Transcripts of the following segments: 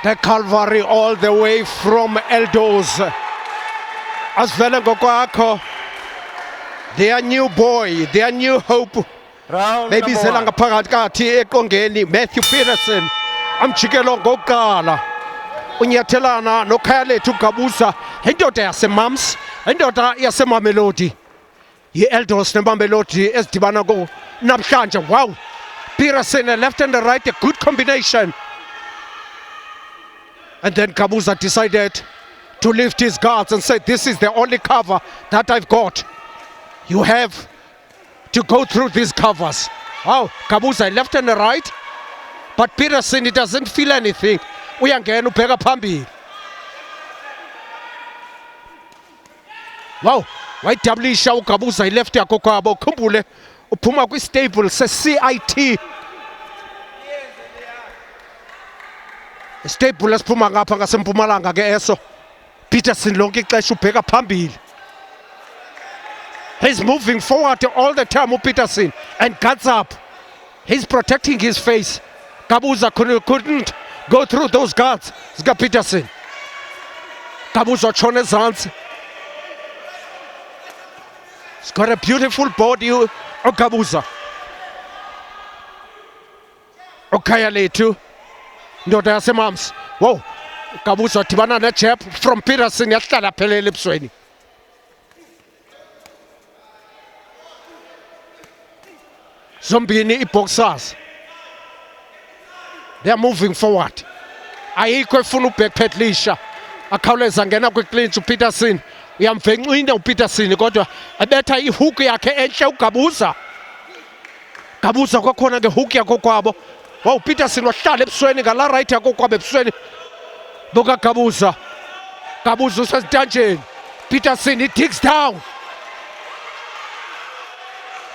The Calvary all the way from Eldos. Asivele ngokwakho. Their new boy, their new hope. Maybe zela ngaphakathi ekongeni Matthew Peterson. Amjikelo ngokuqala. Unyathelana nokhaya lethu Gabuza. Indoda yasemams, indoda yaseMamelodi. Yi-Eldos neMamelodi ezidibana ko namhlanje. Wow. Peterson left and the right, a good combination. And then Gabuza decided to lift his guards and say, this is the only cover that I've got. You have to go through these covers. Wow, Gabuza left and the right. But Peterson, he doesn't feel anything. Uyangena ubheka phambili. Wow, wayidablisha uGabuza ileft yakho kwabo. Ukhumbule uphuma kwi-stable se-CIT. Stable esiphuma ngapha ngasempumalanga ke eso. Peterson lonke ixesha ubheka phambili. He's moving forward all the time Peterson and guards up. He's protecting his face. Gabuza couldn't go through those guards. Zika Peterson. Gabuza utshona ezantsi. He's got a beautiful body uGabuza. Okhaya lethu. Ndoda yasemams. Wow. Gabuza udibana nejab from Peterson yahlala phelele ebusweni. Zombini i-boxers. They are moving forward. Ayikho efuna ubhekphetlisha. Akhawuleza ngena kwi-clinch uPeterson. Uyamvenqina uPeterson kodwa ebetha ihook yakhe enhle uGabuza. Gabuza kwakhona ngehook yakho kwabo. Wow, Peterson wahlala ebusweni ngala right yakho kwabo ebusweni. Buka Gabuza. Gabuza usedanjeni. Peterson, he digs down.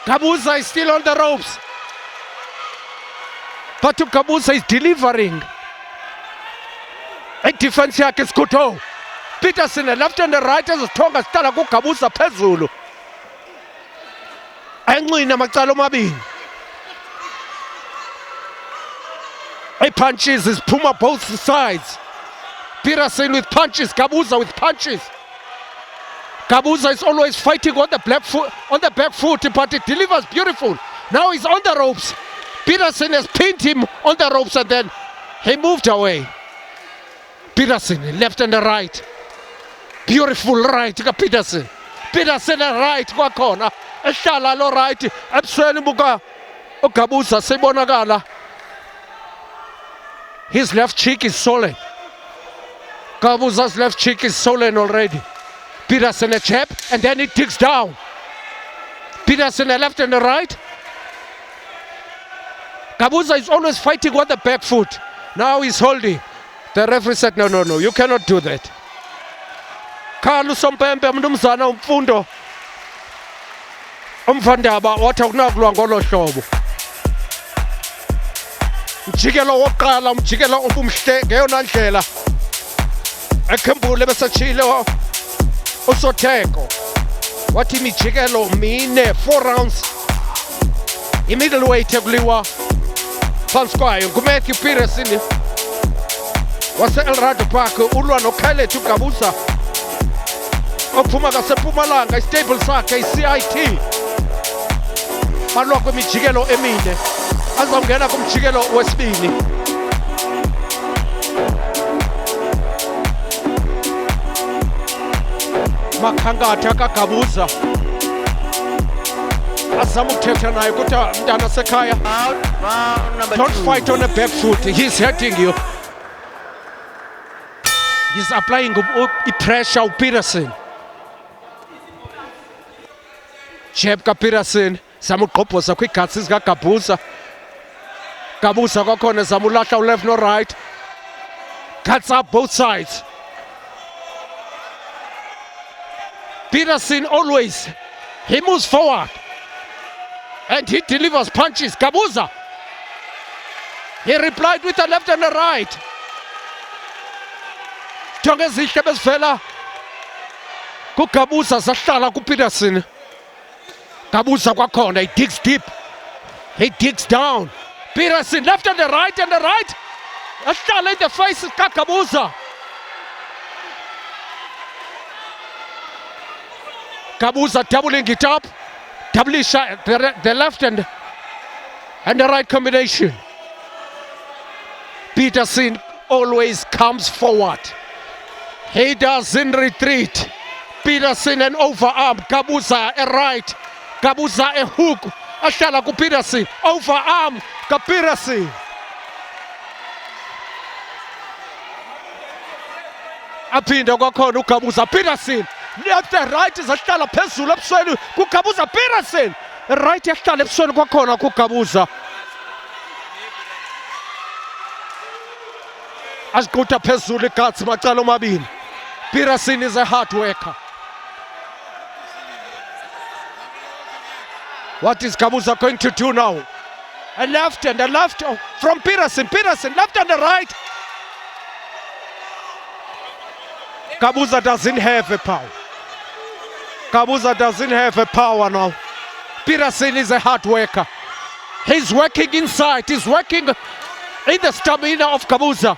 Gabuza is still on the ropes. But Gabuza is delivering. A defense yakhe Skuto. Peterson left and the right ezithonga sihlala kuGabuza phezulu. Enqina amacala omabini. Punches is Puma both sides. Peterson with punches, Gabuza with punches. Gabuza is always fighting on the back foot, but it delivers beautiful. Now he's on the ropes. Peterson has pinned him on the ropes and then he moved away. Peterson left and the right. Beautiful right Peterson. Peterson right kwakhona. Ehlala lo right. Ebusweni buka uGabuza sebonakala. His left cheek is swollen. Gabuza's left cheek is swollen already. Peterson a jab and then he digs down. Peterson a left and a right. Gabuza is always fighting on the back foot. Now he's holding. The referee said, no, you cannot do that. Carlos Sompempe mnumzana umfundo. Umfandaba wathi akunakulwa ngolo hlobo. Mjikelo wokuqala umjikelo obumhle ngeyona ndlela. Ekhembule besachile uSotheko. Wathi imijikelo mine 4 rounds. I-middleweight ekuliwa phansi kwayo nguMatthew Peterson wase-Eldorado Park ulwa noKhaled uGabuza ophuma ngaseMpumalanga istable sakhe i-CIT. Balwa kwimijikelo emine. Azawungena kumjikelo wesibini. Makhangatha kaGabuza azama ukuthetha naye kodwa mntana sekhaya, don't fight on the back foot. He's hurting you. He's applying pressure uPeterson. Jab kaPeterson zama ugqobhoza kwigatsi zikaGabuza. Gabuza kwakhona zama ulahla left no right. Cuts up both sides. Peterson always, he moves forward and he delivers punches. Gabuza, he replied with the left and the right. Jonge zihle bezivela kuGabuza zahlala kuPeterson. Gabuza kwakhona, he digs deep, he digs down. Peterson left and the right ahlala in the face kaGabuza. Gabuza doubling it up, doubling the left and the right combination. Peterson always comes forward. He doesn't retreat. Peterson an overarm, Gabuza a right, Gabuza a hook. Ahlala ku Peterson, overarm ka Peterson. Aphinda kwakhona uGabuza. Peterson left and right izahlala phezulu ebusweni kuGabuza. Peterson right yahlala ebusweni kwakhona kuGabuza. Asiqutha phezulu iGuts macala omabili. Peterson is a hard worker. What is Gabuza going to do now? A left and a left from Peterson. Peterson left and a right. Gabuza doesn't have a power. Gabuza doesn't have a power now. Peterson is a hard worker. He's working inside. He's working in the stamina of Gabuza.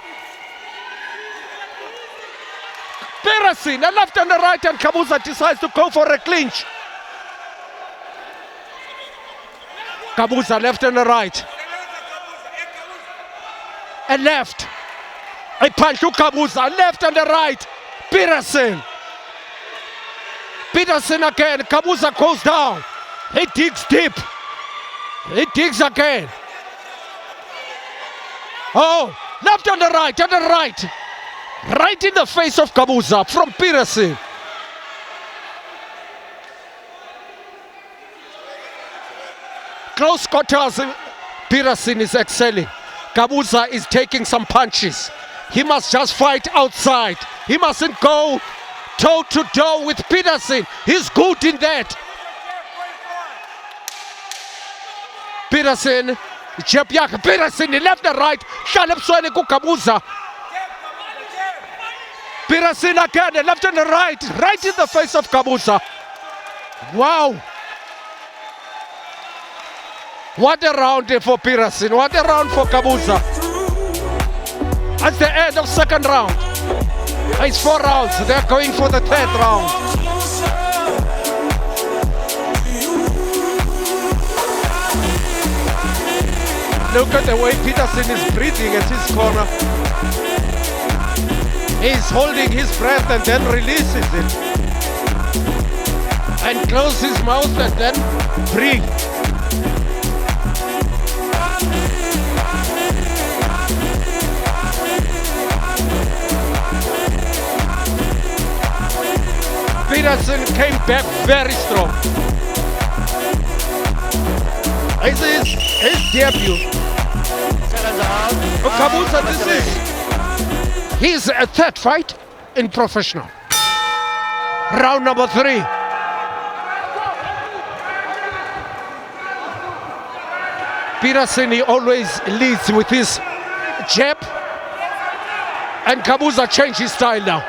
Peterson, a left and a right, and Gabuza decides to go for a clinch. Gabuza left and a right. A left. A punch to Gabuza, left and a right. Peterson. Peterson again. Gabuza goes down. He digs deep. He digs again. Oh, left and a right, and a right. Right in the face of Gabuza from Peterson. Close quarters, Peterson is excelling. Gabuza is taking some punches. He must just fight outside. He mustn't go toe to toe with Peterson. He's good in that. Peterson, jab yakhe. Peterson, left and right. Hlala ebusweni kuGabuza. Peterson again, left and right. Right in the face of Gabuza. Wow. What a round for Peterson. What a round for Gabuza. At the end of second round. It's 4 rounds. They're going for the third round. Look at the way Peterson is breathing at his corner. He's holding his breath and then releases it. And closes his mouth and then breathe. Peterson came back very strong. This is his debut. Gabuza, this is his third fight in professional. Round number 3. Peterson, he always leads with his jab, and Gabuza changed his style now.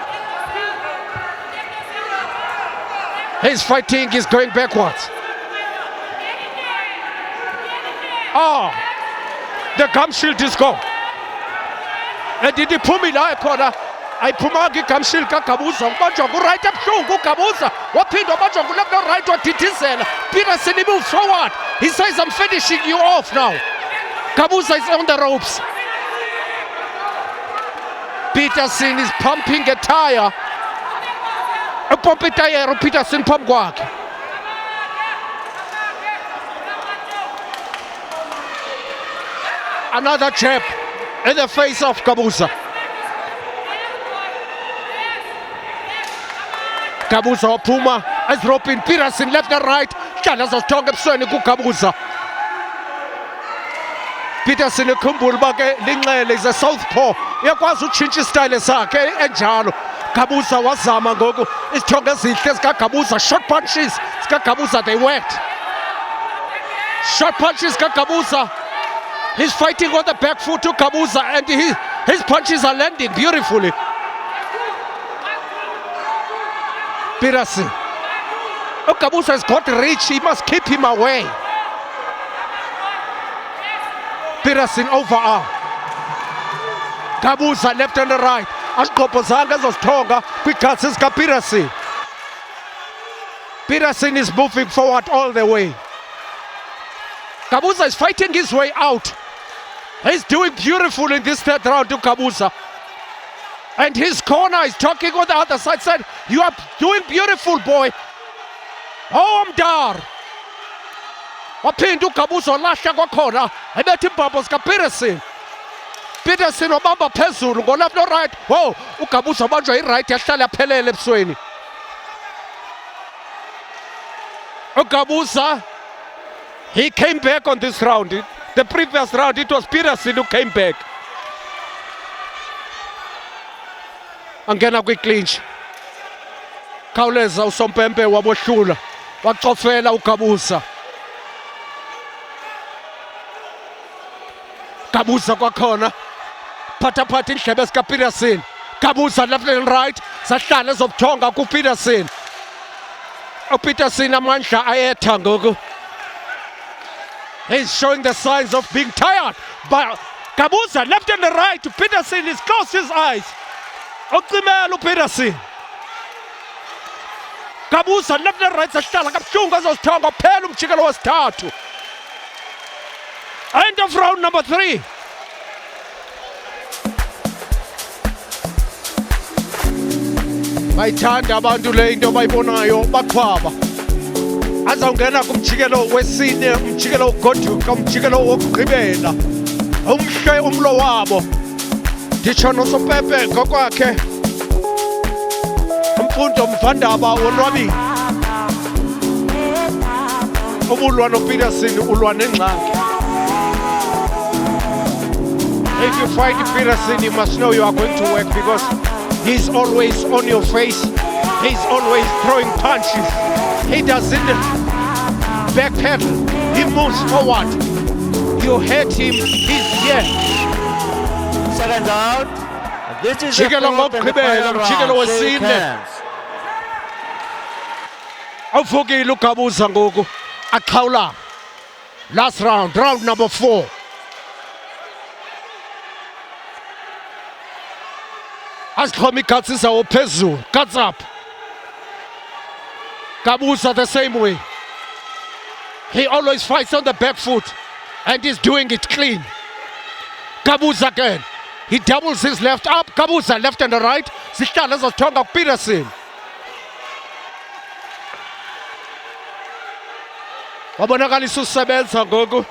His fighting is going backwards. Oh, the gum shield is gone. And did he pull me now? I pumagi gum shield Gabuza. Majongu right up shungu Gabuza. What Pindo Majongu left or right or Titizela. Peterson, he moves forward. He says, I'm finishing you off now. Gabuza is on the ropes. Peterson is pumping a tire. A pump tire, Peterson pump guard. Another jab in the face of Gabuza. Gabuza Puma is roping Peterson left and right. Hlala strong ebusweni kuGabuza. Peterson ukhumbula ke linxele is a southpaw. Uyakwazi utshintsha istyle sakhe enjalo. Gabuza wazama ngoku isithongo ezihle zikaGabuza. Short punches zikaGabuza, they worked. Short punches kaGabuza. He's fighting on the back foot to Gabuza, and his punches are landing beautifully. Peterson. Oh, Gabuza has got reach. He must keep him away. Peterson overarm. Kabuza left and right. Asiqophozanga ezosithonga kwiigutsi zikaPeterson. Peterson is moving forward all the way. Kabuza is fighting his way out. He's doing beautiful in this third round to Kabuza. And his corner is talking on the other side, said, you are doing beautiful, boy. Oh, I'm dar. Waphinda uGabuza walahla kwakhona ebetha imbambo zikaPeterson. Peterson wabamba phezulu ngo-left no right. Whoa, uGabuza wabanjwa i-right yahlala yaphelele ebusweni. uGabuza, he came back on this round. The previous round, it was Peterson who came back. Angena kwi-clinch. Khawuleza uSompempe wabohlula. Wacofela uGabuza. Kabuza kwakhona. Phatha indlebe zikaPeterson. Kabuza left and right. Sahlala ezobuthonga kuPeterson. uPeterson amandla ayetha ngoku. He's showing the signs of being tired. But Kabuza left and right. Peterson is closed his eyes. Ucimela uPeterson. Kabuza left and right sahlala kabuhlungu ezosithonga phela umjikelo wesithathu. End of round number 3. Bayithanda abantu le into bayibonayo baqhwaba. Azawungena kumjikelo wesine, umjikelo wokugoduka, umjikelo wokugqibela. Umhle umlo wabo. Nditsho noSompempe ngokwakhe. Umfundo Mvandaba wonwabile. Ubulwa noPeterson ulwa nengxaki. If you fight Peterson, you must know you are going to work because he's always on your face. He's always throwing punches. He doesn't backpedal. He moves forward. You hit him, he's here. Second round. This is the Mjikelo fourth and the final mjikelo round. Shake wesine. hands. Awuvukile uGabuza ngoku. Aqhawula. Last round, round number 4. Asixhoma igutsi zawo phezulu. Guts up. Kabuza the same way. He always fights on the back foot and he's doing it clean. Kabuza again. He doubles his left up. Kabuza left and the right. Zihlala ezosithonga kuPeterson. Wabonakalisa usebenza ngoku.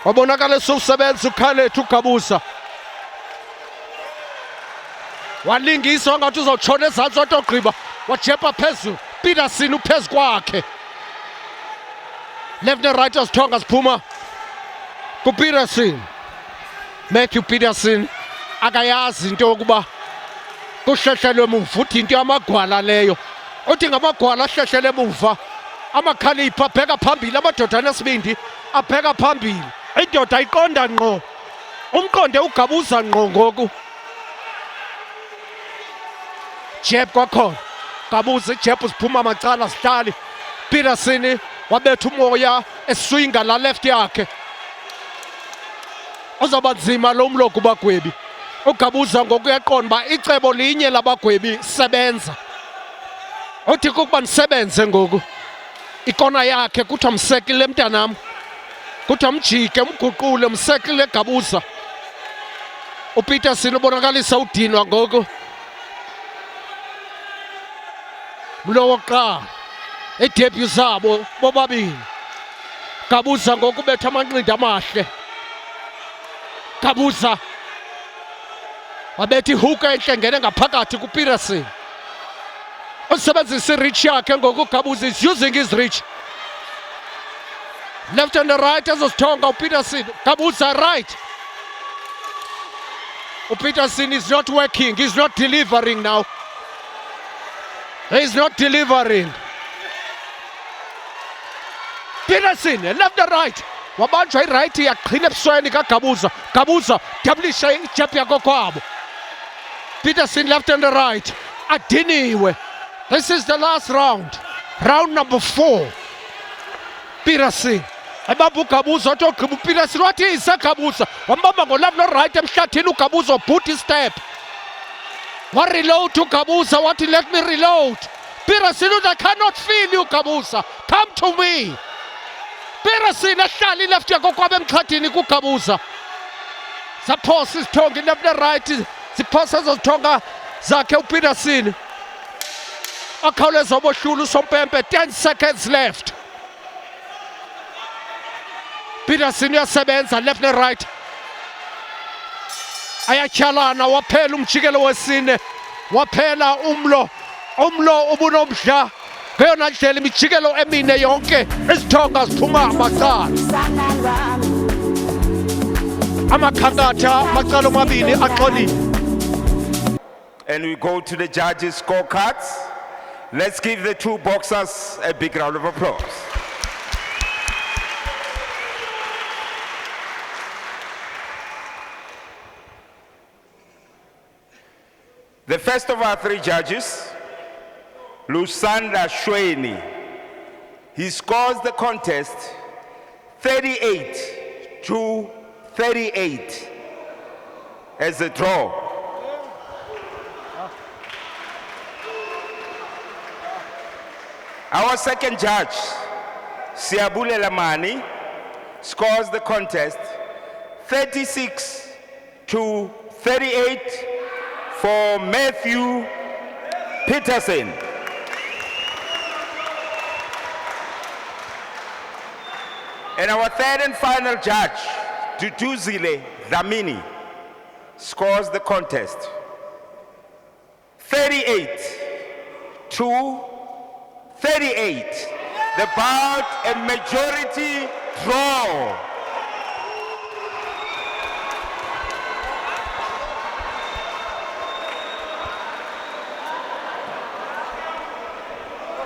Wabonakalisa usebenza uKhaled uGabuza. Walingiswa ngathi uzotshona ezantsi watogqiba. Wajepa phezulu. Peterson uphezu kwakhe. Left and right osithonga siphuma kuPeterson. Matthew Peterson akayazi into yokuba kuhlehlelwe emuva. Uthi into yamagwala leyo. Uthi ngamagwala ahlehlele emuva. Amakhalipha abheka phambili. Amadoda anesibindi abheka phambili. Indoda iqonda ngqo. Umqonde uGabuza ngqo ngoku. Jab kwakhona. Kabuza ijab ziphuma macala sihlali. Peterson wabetha umoya eswinga la left yakhe. Uzaba nzima lo mlo kubagwebi. uGabuza ngoku uyaqonda uba icebo linye labagwebi sebenza. Uthi kukuba ndisebenze ngoku. Ikona yakhe kuthiwa msekile mntanam. Kuthiwa mjike mguqule msekile Gabuza. uPeterson ubonakalisa udinwa ngoku. Mlo wokuqala edebut zabo bobabili. Gabuza ngoku betha amanqindi amahle. Gabuza wabetha ihook enhle ngene ngaphakathi kuPeterson. Usebenzisa i-reach yakhe ngoku Gabuza is using his reach. Left and right ezosithonga uPeterson. Gabuza right. uPeterson is not working. He's not delivering now. He's not delivering. Peterson left and right. Wabanjwa i-right yaqhina ebusweni kaGabuza. Gabuza dablisha ijab yakho kwabo. Peterson left and right. Adiniwe. This is the last round. Round number 4. Peterson ebamba uGabuza wathi ogqiba uPeterson wathi yiseGabuza wambamba ngolaphu loright emhlathini uGabuza booty step wareload uGabuza wathi let me reload. Peterson uthi I cannot feel you Gabuza, come to me. Peterson ahlala ileft yakho kwabe emxhathini kuGabuza zaphosa izithonga ileft right ziphosa ezozithonga zakhe uPeterson akhawuleza obohlula uSompempe. 10 seconds left. Peterson uyasebenza left ne right ayatyhalana waphela umjikelo wesine waphela umlo ubunomdla ngeyona ndlela imijikelo emine yonke izithonga ziphuma amacala amakhankatha macala omabini axolile. And we go to the judges' scorecards. Let's give the two boxers a big round of applause. The first of our three judges, Lusanda Shweni, he scores the contest 38-38 as a draw. Our second judge, Siabule Lamani, scores the contest 36-38 for Matthew Peterson. And our third and final judge, Duduzile Dlamini, scores the contest 38-38. The bout a majority draw.